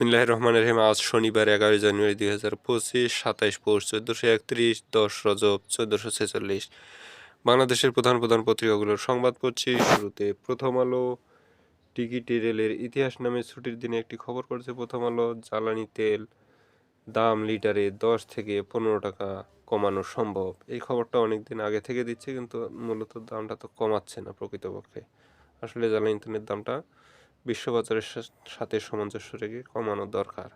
বিসমিল্লাহির রহমানির রহিম। আজ শনিবার 11 জানুয়ারি 2025, 27 পৌষ 1431, 10 রজব 1446। বাংলাদেশের প্রধান প্রধান পত্রিকাগুলোর সংবাদ পড়ছি। শুরুতে প্রথম আলো। টিকিটে রেলের ইতিহাস নামে ছুটির দিনে একটি খবর করেছে প্রথম আলো। জ্বালানি তেল দাম লিটারে 10 থেকে 15 টাকা কমানো সম্ভব। এই খবরটা অনেকদিন আগে থেকে দিচ্ছে, কিন্তু মূলত দামটা তো কমাচ্ছে না প্রকৃতপক্ষে। আসলে জ্বালানি তেলের দামটা বিশ্ববাজারের সাথে সামঞ্জস্য রেখে কমানো দরকার।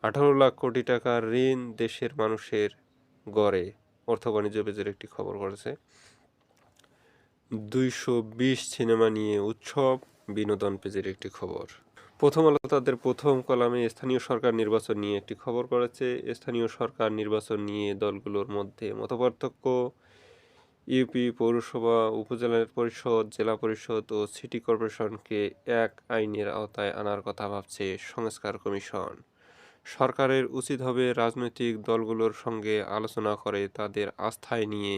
18 লাখ কোটি টাকার ঋণ দেশের মানুষের গড়ে, অর্থ বাণিজ্য পেজের একটি খবর করেছে। 220 সিনেমা নিয়ে উৎসব, বিনোদন পেজের একটি খবর। প্রথম আলো তাদের প্রথম কলামে স্থানীয় সরকার নির্বাচন নিয়ে একটি খবর করেছে। স্থানীয় সরকার নির্বাচন নিয়ে দলগুলোর মধ্যে মতপার্থক্য। ইউপি পৌরসভা, উপজেলা পরিষদ, জেলা পরিষদ ও সিটি কর্পোরেশনকে এক আইনের আওতায় আনার কথা ভাবছে সংস্কার কমিশন। সরকারের উচিত হবে রাজনৈতিক দলগুলোর সঙ্গে আলোচনা করে তাদের আস্থায় নিয়ে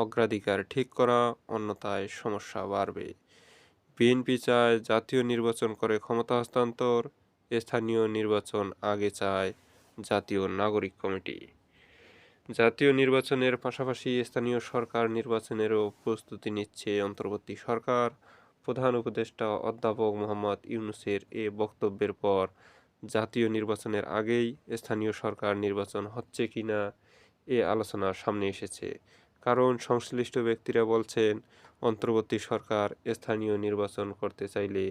অগ্রাধিকার ঠিক করা, অন্যথায় সমস্যা বাড়বে। বিএনপি চায় জাতীয় নির্বাচন করে ক্ষমতা হস্তান্তর, স্থানীয় নির্বাচন আগে চায় জাতীয় নাগরিক কমিটি। জাতীয় নির্বাচনের পাশাপাশি স্থানীয় সরকার নির্বাচনেরও প্রস্তুতি নিচ্ছে অন্তর্বর্তী সরকার। প্রধান উপদেষ্টা অধ্যাপক মোহাম্মদ ইউনূসের এ বক্তব্যের পর জাতীয় নির্বাচনের আগেই স্থানীয় সরকার নির্বাচন হচ্ছে কিনা এ আলোচনা সামনে এসেছে। কারণ সংশ্লিষ্ট ব্যক্তিরা বলছেন, অন্তর্বর্তী সরকার স্থানীয় নির্বাচন করতে চাইলে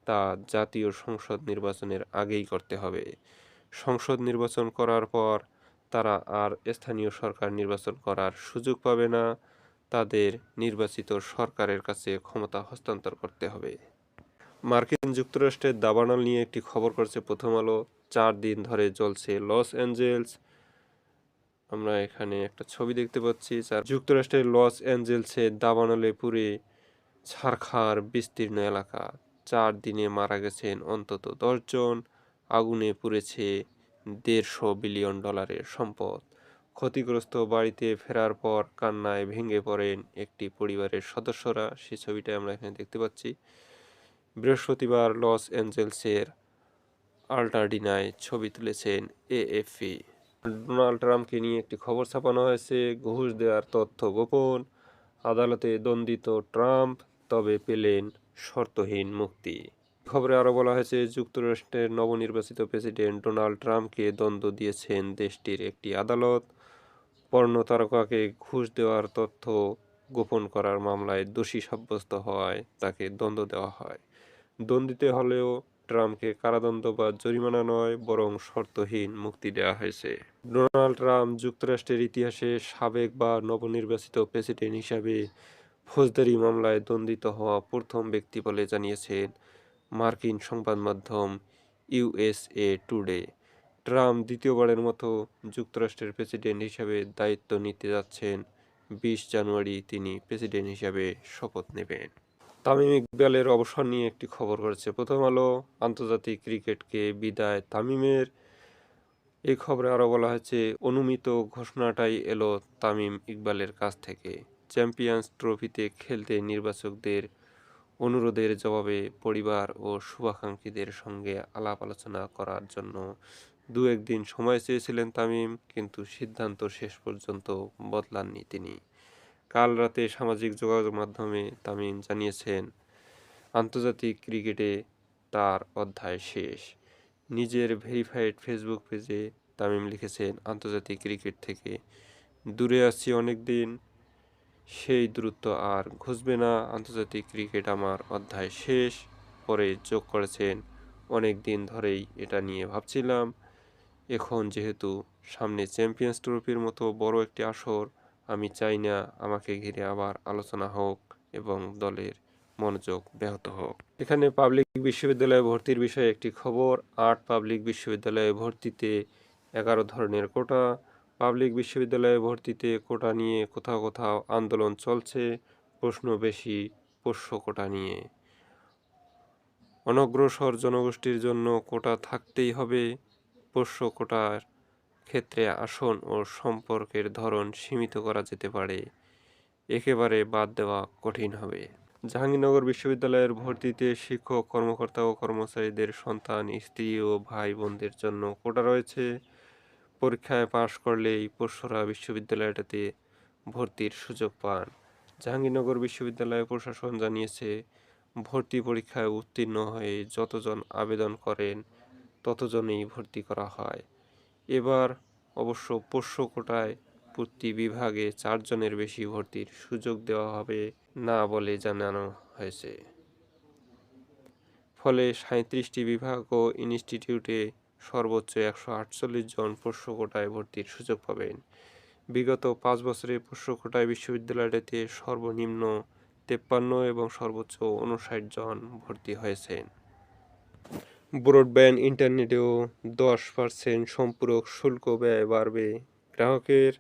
তা জাতীয় সংসদ নির্বাচনের আগেই করতে হবে। সংসদ নির্বাচন করার পর তারা আর স্থানীয় সরকার নির্বাচন করার সুযোগ পাবে না। তাদের নির্বাচিত সরকারের কাছে ক্ষমতা হস্তান্তর করতে হবে। মার্কিন যুক্তরাষ্ট্রের দাবানল নিয়ে একটি খবর করেছে প্রথম আলো। 4 দিন ধরে জ্বলছে লস অ্যাঞ্জেলস। আমরা এখানে একটা ছবি দেখতে পাচ্ছি। যুক্তরাষ্ট্রের লস অ্যাঞ্জেলসে দাবানলে পুড়ে ছারখার বিস্তীর্ণ এলাকা। 4 দিনে মারা গেছেন অন্তত 10 জন। আগুনে পুড়েছে $150 বিলিয়ন সম্পদ। ক্ষতিগ্রস্ত বাড়িতে ফেরার পর কান্নায় ভেঙে পড়েন একটি পরিবারের সদস্যরা। সেই ছবিটা আমরা এখানে দেখতে পাচ্ছি। বৃহস্পতিবার লস অ্যাঞ্জেলসের আল্টাডিনায় ছবি তুলেছেন এএফপি। ডোনাল্ড ট্রাম্পকে নিয়ে একটি খবর ছাপানো হয়েছে। ঘুষ দেওয়ার তথ্য গোপন, আদালতে দণ্ডিত ট্রাম্প, তবে পেলেন শর্তহীন মুক্তি। খবরে আরও বলা হয়েছে, যুক্তরাষ্ট্রের নবনির্বাচিত প্রেসিডেন্ট ডোনাল্ড ট্রাম্পকে দণ্ড দিয়েছেন দেশটির একটি আদালত। পর্নো তারকাকে ঘুষ দেওয়ার তথ্য গোপন করার মামলায় দোষী সাব্যস্ত হওয়ায় তাকে দণ্ড দেওয়া হয়। দণ্ডিত হলেও ট্রাম্পকে কারাদণ্ড বা জরিমানা নয়, বরং শর্তহীন মুক্তি দেওয়া হয়েছে। ডোনাল্ড ট্রাম্প যুক্তরাষ্ট্রের ইতিহাসে সাবেক বা নবনির্বাচিত প্রেসিডেন্ট হিসাবে ফৌজদারি মামলায় দণ্ডিত হওয়া প্রথম ব্যক্তি বলে জানিয়েছেন মার্কিন সংবাদ মাধ্যম ইউএসএ টুডে। ট্রাম্প দ্বিতীয়বারের মতো যুক্তরাষ্ট্রের প্রেসিডেন্ট হিসাবে দায়িত্ব নিতে যাচ্ছেন। 20 জানুয়ারি তিনি প্রেসিডেন্ট হিসাবে শপথ নেবেন। তামিম ইকবালের অবসর নিয়ে একটি খবর করেছে প্রথম আলো। আন্তর্জাতিক ক্রিকেটকে বিদায় তামিমের। এই খবরে আরও বলা হয়েছে, অনুমিত ঘোষণাটাই এলো তামিম ইকবালের কাছ থেকে। চ্যাম্পিয়ন্স ট্রফিতে খেলতে নির্বাচকদের অনুরোধের জবাবে পরিবার ও শুভাকাঙ্ক্ষীদের সঙ্গে আলাপ আলোচনা করার জন্য 2-1 দিন সময় চেয়েছিলেন তামিম, কিন্তু সিদ্ধান্ত শেষ পর্যন্ত বদলাননি তিনি। কাল রাতে সামাজিক যোগাযোগ মাধ্যমে তামিম জানিয়েছেন, আন্তর্জাতিক ক্রিকেটে তার অধ্যায় শেষ। নিজের ভেরিফাইড ফেসবুক পেজে তামিম লিখেছেন, আন্তর্জাতিক ক্রিকেট থেকে দূরে আছি অনেক দিন, সেই দূরত্ব আর ঘুচবে না। আন্তর্জাতিক ক্রিকেট আমার অধ্যায় শেষ। পরে যোগ করেছেন, অনেক দিন ধরেই এটা নিয়ে ভাবছিলাম। এখন যেহেতু সামনে চ্যাম্পিয়ন্স ট্রফির মতো বড় একটি আসর, আমি চাই না আমাকে ঘিরে আবার আলোচনা হোক এবং দলের মনোযোগ ব্যাহত হোক। এখানে পাবলিক বিশ্ববিদ্যালয়ে ভর্তির বিষয়ে একটি খবর। 8 পাবলিক বিশ্ববিদ্যালয়ে ভর্তিতে 11 ধরনের কোটা। পাবলিক বিশ্ববিদ্যালয়ে ভর্তিতে কোটা নিয়ে কোথাও কোথাও আন্দোলন চলছে। প্রশ্ন বেশি পোষ্য কোটা নিয়ে। অনগ্রসর জনগোষ্ঠীর জন্য কোটা থাকতেই হবে। পোষ্য কোটার ক্ষেত্রে আসন ও সম্পর্কের ধরন সীমিত করা যেতে পারে, একেবারে বাদ দেওয়া কঠিন হবে। জাহাঙ্গীরনগর বিশ্ববিদ্যালয়ের ভর্তিতে শিক্ষক, কর্মকর্তা ও কর্মচারীদের সন্তান, স্ত্রী ও ভাই বোনদের জন্য কোটা রয়েছে। পরীক্ষায় পাশ করলেই পোষ্যরা বিশ্ববিদ্যালয়টাতে ভর্তির সুযোগ পান। জাহাঙ্গীরনগর বিশ্ববিদ্যালয় প্রশাসন জানিয়েছে, ভর্তি পরীক্ষায় উত্তীর্ণ হয়ে যতজন আবেদন করেন ততজনই ভর্তি করা হয়। এবার অবশ্য পোষ্য কোটায় প্রতি বিভাগে 4 জনের বেশি ভর্তির সুযোগ দেওয়া হবে না বলে জানানো হয়েছে। ফলে 37টি বিভাগ ও ইনস্টিটিউটে সর্বোচ্চ 148 জন পোষ্য কোটায় ভর্তির সুযোগ পাবেন। বিগত 5 বছরে পোষ্য কোটায় বিশ্ববিদ্যালয়টিতে সর্বনিম্ন 53 এবং সর্বোচ্চ 59 জন ভর্তি হয়েছেন। ব্রডব্যান্ড ইন্টারনেটেও 10% সম্পূরক শুল্ক ব্যয় বাড়বে। গ্রাহকের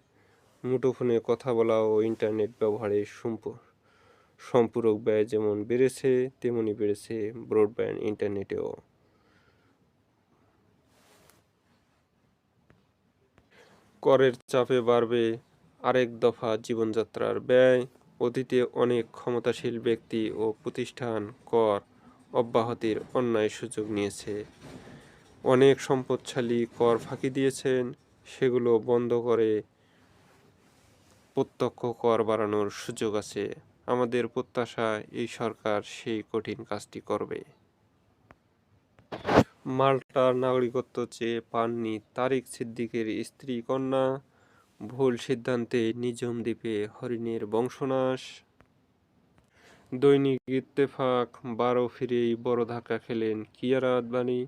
মুঠোফোনে কথা বলা ও ইন্টারনেট ব্যবহারে সম্পূরক ব্যয় যেমন বেড়েছে তেমনি বেড়েছে ব্রডব্যান্ড ইন্টারনেটেও। করের চাপে বাড়বে আরেক দফা জীবনযাত্রার ব্যয়। অতীতে অনেক ক্ষমতাশীল ব্যক্তি ও প্রতিষ্ঠান কর অব্যাহতির অন্যায় সুযোগ নিয়েছে। অনেক সম্পদশালী কর ফাঁকি দিয়েছেন, সেগুলো বন্ধ করে প্রত্যক্ষ কর বাড়ানোর সুযোগ আছে। আমাদের প্রত্যাশা এই সরকার সেই কঠিন কাজটি করবে। মাল্টার নাগরিকত্ব চেয়ে পাননি তারিক সিদ্দিকের স্ত্রী কন্যা। ভুল সিদ্ধান্তে নিঝুম দ্বীপে হরিণের বংশনাশ। দৈনিক ইত্তেফাক 12 ফিরেই বড় ধাক্কা খেলেন কিয়ারা আদবানি।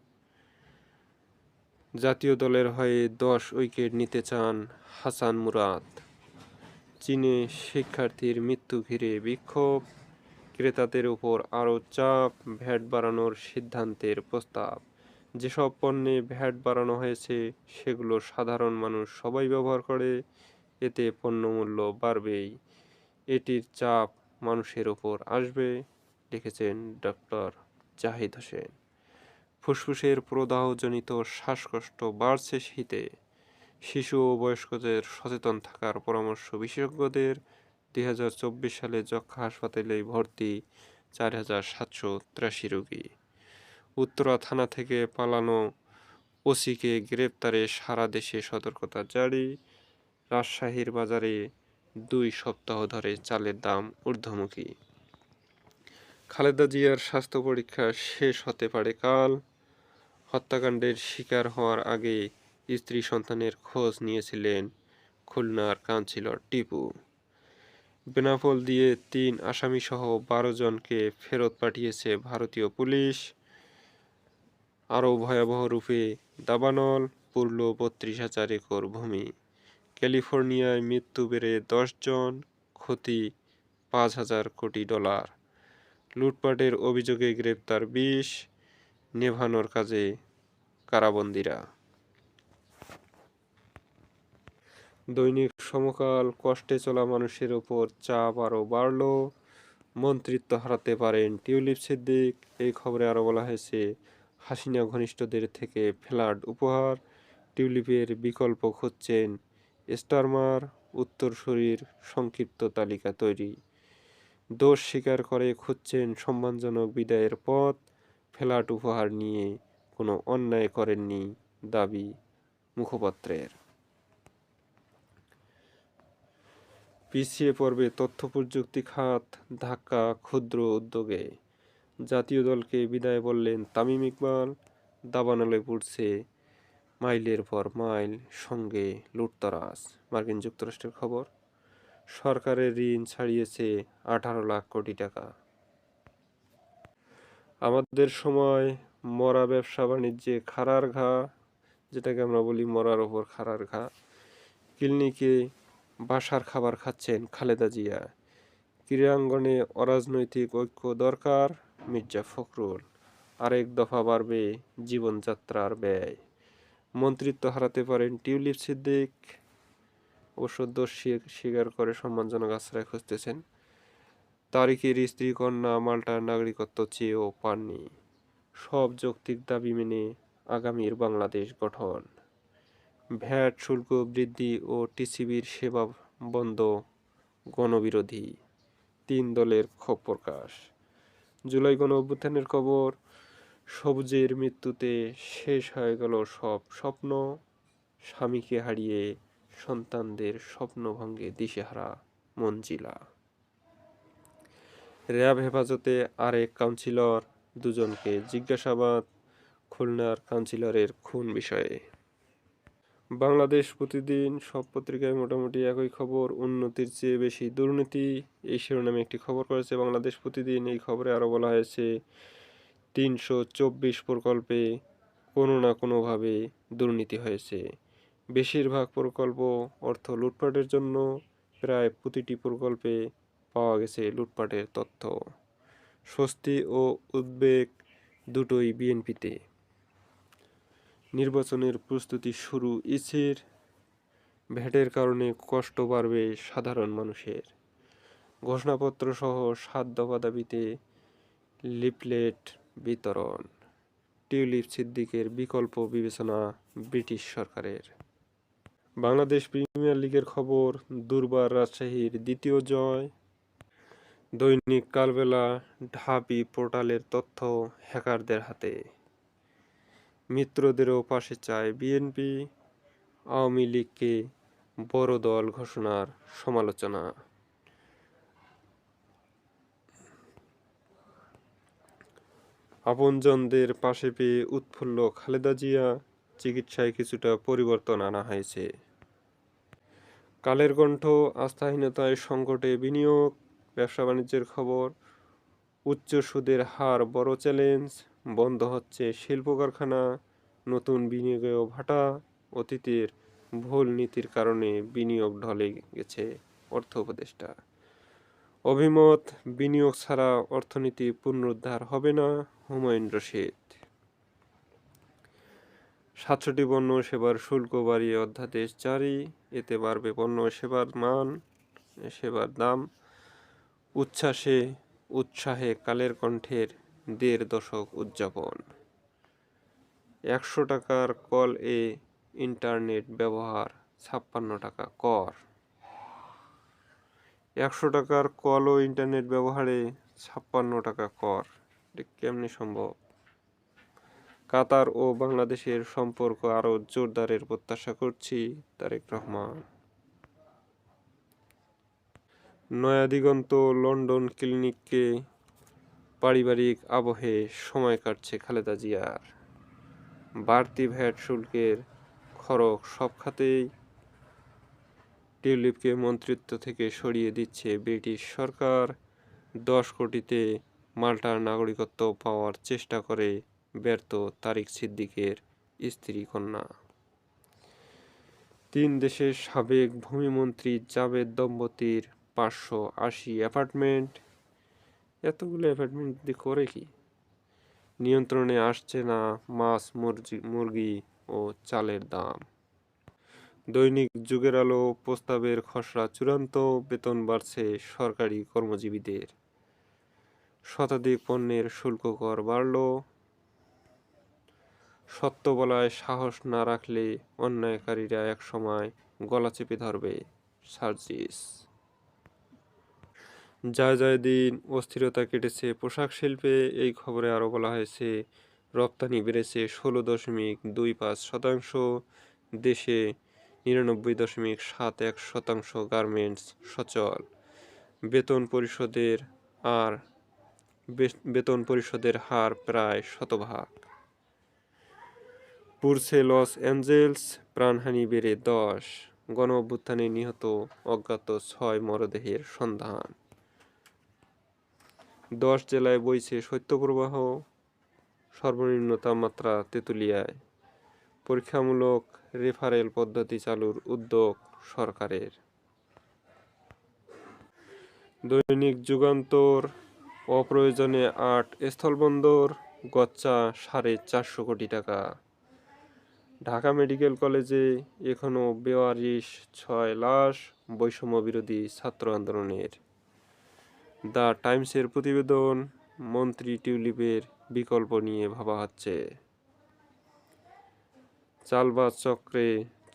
জাতীয় দলের হয়ে 10 উইকেট নিতে চান হাসান মুরাদ। চীনে শিক্ষার্থীর মৃত্যু ঘিরে বিক্ষোভ। ক্রেতাদের উপর আরও চাপ, ভ্যাট বাড়ানোর সিদ্ধান্তের প্রস্তাব। যেসব পণ্যে ভ্যাট বাড়ানো হয়েছে সেগুলো সাধারণ মানুষ সবাই ব্যবহার করে, এতে পণ্যমূল্য বাড়বেই। এটির চাপ মানুষের ওপর আসবে, লিখেছেন ডক্টর জাহিদ হোসেন। ফুসফুসের প্রদাহজনিত শ্বাসকষ্ট বাড়ছে শীতে। শিশু ও বয়স্কদের সচেতন থাকার পরামর্শ বিশেষজ্ঞদের। 2024 সালে যক্ষ্মা হাসপাতালে ভর্তি 4783 রোগী। উত্তরা থানা থেকে পালানো ওসিকে গ্রেপ্তারে সারা দেশে সতর্কতা জারি। রাজশাহীর বাজারে 2 সপ্তাহ ধরে চালের দাম ঊর্ধ্বমুখী। খালেদা জিয়ার স্বাস্থ্য পরীক্ষা শেষ হতে পারে কাল। হত্যাকাণ্ডের শিকার হওয়ার আগে স্ত্রী সন্তানের খোঁজ নিয়েছিলেন খুলনার কাউন্সিলর টিপু। বেনাপোল দিয়ে 3 আসামিসহ 12 জনকে ফেরত পাঠিয়েছে ভারতীয় পুলিশ। আরও ভয়াবহ রূপে দাবানল, পুরল 32,000 একর ভূমি। ক্যালিফোর্নিয়ায় মৃত্যু বেড়ে 10 জন, ক্ষতি $5,000 কোটি। লুটপাটের অভিযোগে গ্রেপ্তার 20, নেভানোর কাজে কারাবন্দীরা। দৈনিক সমকাল কষ্টে চলা মানুষের ওপর চাপ আরও বাড়ল। মন্ত্রিত্ব হারাতে পারেন টিউলিপ সিদ্দিক। এই খবরে আরও বলা হয়েছে, হাসিনা ঘনিষ্ঠদের থেকে ফ্ল্যাট উপহার। টিউলিপের বিকল্প খুঁজছেন স্টারমার। উত্তরসূরির সংক্ষিপ্ত তালিকা তৈরি। দোষ স্বীকার করে খুঁজছেন সম্মানজনক বিদায়ের পথ। ফ্ল্যাট উপহার নিয়ে কোনো অন্যায় করেননি দাবি মুখপাত্রের। পিছিয়ে পড়বে তথ্যপ্রযুক্তি খাত, ধাক্কা ক্ষুদ্র উদ্যোগে। জাতীয় দলকে বিদায় বললেন তামিম ইকবাল। দাবানলে পড়ছে মাইলের পর মাইল, সঙ্গে লুটতরাজ। মার্কিন যুক্তরাষ্ট্রের খবর, সরকারের ঋণ ছাড়িয়েছে 18 লাখ কোটি টাকা। আমাদের সময় মরা ব্যবসা বাণিজ্যে খাড়ার ঘা, যেটাকে আমরা বলি মরার ওপর খাড়ার ঘা। ক্লিনিকে বাসার খাবার খাচ্ছেন খালেদা জিয়া। ক্রীড়াঙ্গনে অরাজনৈতিক ঐক্য দরকার, মির্জা ফখরুল। আরেক দফা বাড়বে জীবনযাত্রার ব্যয়। মন্ত্রিত্ব হারাতে পারেন টিউলিপ সিদ্দিক। অবশ্য দোষ স্বীকার করে সম্মানজনক আশ্রয় খুঁজতেছেন। তারিকের স্ত্রী কন্যা মাল্টার নাগরিকত্ব চেয়েও পাননি। সব যৌক্তিক দাবি মেনে আগামীর বাংলাদেশ গঠন। ভ্যাট শুল্ক বৃদ্ধি ও টিসিবির সেবা বন্ধ গণবিরোধী। 3 দলের ক্ষোভ প্রকাশ। জুলাই গণ অভ্যুত্থানের খবর, সবুজের মৃত্যুতে শেষ হয়ে গেল সব স্বপ্ন, স্বামীকে হারিয়ে সন্তানদের স্বপ্নভঙ্গে দিশেহারা মঞ্জিলা। র্যাব হেফাজতে আরেক কাউন্সিলর, দুজনকে জিজ্ঞাসাবাদ, খুলনার কাউন্সিলরের খুন বিষয়ে। বাংলাদেশ প্রতিদিন সব পত্রিকায় মোটামুটি একই খবর, উন্নতির চেয়ে বেশি দুর্নীতি, এই শিরোনামে একটি খবর করেছে বাংলাদেশ প্রতিদিন। এই খবরে আরও বলা হয়েছে ৩২৪ প্রকল্পে কোনো না কোনোভাবে দুর্নীতি হয়েছে। বেশিরভাগ প্রকল্প অর্থ লুটপাটের জন্য, প্রায় প্রতিটি প্রকল্পে পাওয়া গেছে লুটপাটের তথ্য। স্বস্তি ও উদ্বেগ দুটোই বিএনপিতে। নির্বাচনের প্রস্তুতি শুরু ইসির, ভ্যাটের কারণে কষ্ট বাড়বে সাধারণ মানুষের। ঘোষণাপত্র সহ ৭ দফা দাবিতে লিফলেট বিতরণ। টিউলিপ সিদ্দিকের বিকল্প বিবেচনা ব্রিটিশ সরকারের। বাংলাদেশ প্রিমিয়ার লিগের খবর, দুর্বার রাজশাহীর দ্বিতীয় জয়। দৈনিক কালবেলা, ঢাবি পোর্টালের তথ্য হ্যাকারদের হাতে। মিত্রদেরও পাশে চায় বিএনপি, আওয়ামী লীগকে বড় দল ঘোষণার সমালোচনা। আপনজনদের পাশে পেয়ে উৎফুল্ল খালেদা জিয়া, চিকিৎসায় কিছুটা পরিবর্তন আনা হয়েছে। কালের কণ্ঠ, আস্থাহীনতায় সংকটে বিনিয়োগ। ব্যবসা বাণিজ্যের খবর, উচ্চ সুদের হার বড় চ্যালেঞ্জ, বন্ধ হচ্ছে শিল্প কারখানা, নতুন বিনিয়োগেও ভাটা, অতীতের ভুল নীতির কারণে বিনিয়োগ ঢলে গেছে অর্থ উপদেষ্টা। অভিমত, বিনিয়োগ ছাড়া অর্থনীতি পুনরুদ্ধার হবে না, হুমায়ুন রশীদ। ৬৭ পণ্য সেবার শুল্ক বাড়িয়ে অধ্যাদেশ জারি, এতে বাড়বে পণ্য সেবার মান, সেবার দাম। উৎসাহে কালের কণ্ঠের ১.৫ দশক উদযাপন। ১০০ টাকার কল এ ইন্টারনেট ব্যবহার ৫৬ টাকা কর। ১০০ টাকার কল ও ইন্টারনেট ব্যবহারে ৫৬ টাকা কর, এটা কেমনি সম্ভব? কাতার ও বাংলাদেশের সম্পর্ক আরও জোরদারের প্রত্যাশা করছি, তারেক রহমান। নয়াদিগন্ত, লন্ডন ক্লিনিককে পারিবারিক আবহে সময় কাটছে খালেদা জিয়ার। বাড়তি ভ্যাট শুল্কের খড়গ সব খাতেই। টিউলিপকে মন্ত্রিত্ব থেকে সরিয়ে দিচ্ছে ব্রিটিশ সরকার। ১০ কোটিতে মাল্টার নাগরিকত্ব পাওয়ার চেষ্টা করে ব্যর্থ তারিক সিদ্দিকের স্ত্রী কন্যা। ৩ দেশের সাবেক ভূমিমন্ত্রী জাভেদ দম্পতির ৫৮০ অ্যাপার্টমেন্ট। এতগুলো অ্যাপার্টমেন্ট দিয়ে করে কি? নিয়ন্ত্রণে আসছে না মাছ, মুরগি ও চালের দাম। দৈনিক যুগের আলো, প্রস্তাবের খসড়া চূড়ান্ত, বেতন বাড়ছে সরকারি কর্মজীবীদের। শতাধিক পণ্যের শুল্ক কর বাড়ল। সত্য বলায় সাহস না রাখলে অন্যায়কারীরা একসময় গলা চেপে ধরবে, সার্জিস। জয় দিন, অস্থিরতা কেটেছে পোশাক শিল্পে। এই খবরে আরও বলা হয়েছে, রপ্তানি বেড়েছে ১৬.২৫%, দেশে ৯৯.৭১% গার্মেন্টস সচল। বেতন পরিশোধের হার প্রায় শতভাগ। পুড়ছে লস অ্যাঞ্জেলস, প্রাণহানি বেড়ে ১০। গণ অভ্যুত্থানে নিহত অজ্ঞাত ৬ মরদেহের সন্ধান। ১০ জেলায় বইছে শৈত্যপ্রবাহ, সর্বনিম্ন তাপমাত্রা তেঁতুলিয়ায়। পরীক্ষামূলক রেফারেল পদ্ধতি চালুর উদ্যোগ সরকারের। দৈনিক যুগান্তর, অপ্রয়োজনে ৮ স্থলবন্দর, গচ্চা ৪৫০ কোটি টাকা। ঢাকা মেডিকেল কলেজে এখনও বেওয়ারিশ ৬ লাশ, বৈষম্য বিরোধী ছাত্র আন্দোলনের। দ্য টাইমসের প্রতিবেদন, মন্ত্রী টিউলিপের বিকল্প নিয়ে ভাবা হচ্ছে। চালবাজ চক্রে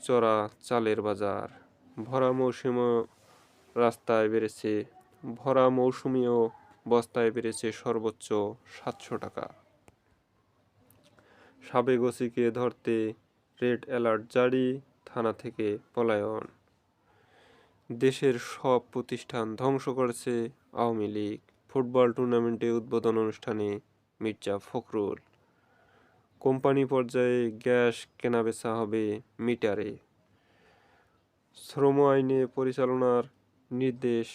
চড়া চালের বাজার। ভরা মৌসুমেও বস্তায় বেড়েছে সর্বোচ্চ 700 টাকা। সাবেক ওসিকে ধরতে রেড অ্যালার্ট জারি, থানা থেকে পলায়ন। দেশের সব প্রতিষ্ঠান ধ্বংস করেছে আওয়ামী লীগ। ফুটবল টুর্নামেন্টে উদ্বোধন অনুষ্ঠানে মির্জা ফখরুল। কোম্পানি পর্যায়ে গ্যাস কেনাবেচা হবে মিটারে। শ্রম আইনে পরিচালনার নির্দেশ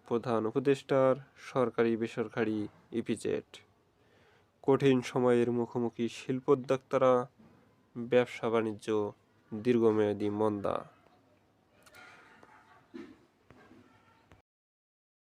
প্রধান উপদেষ্টার, সরকারি বেসরকারি ইপিজেড। কঠিন সময়ের মুখোমুখি শিল্পোদ্যোক্তারা, ব্যবসা বাণিজ্য দীর্ঘমেয়াদী মন্দা।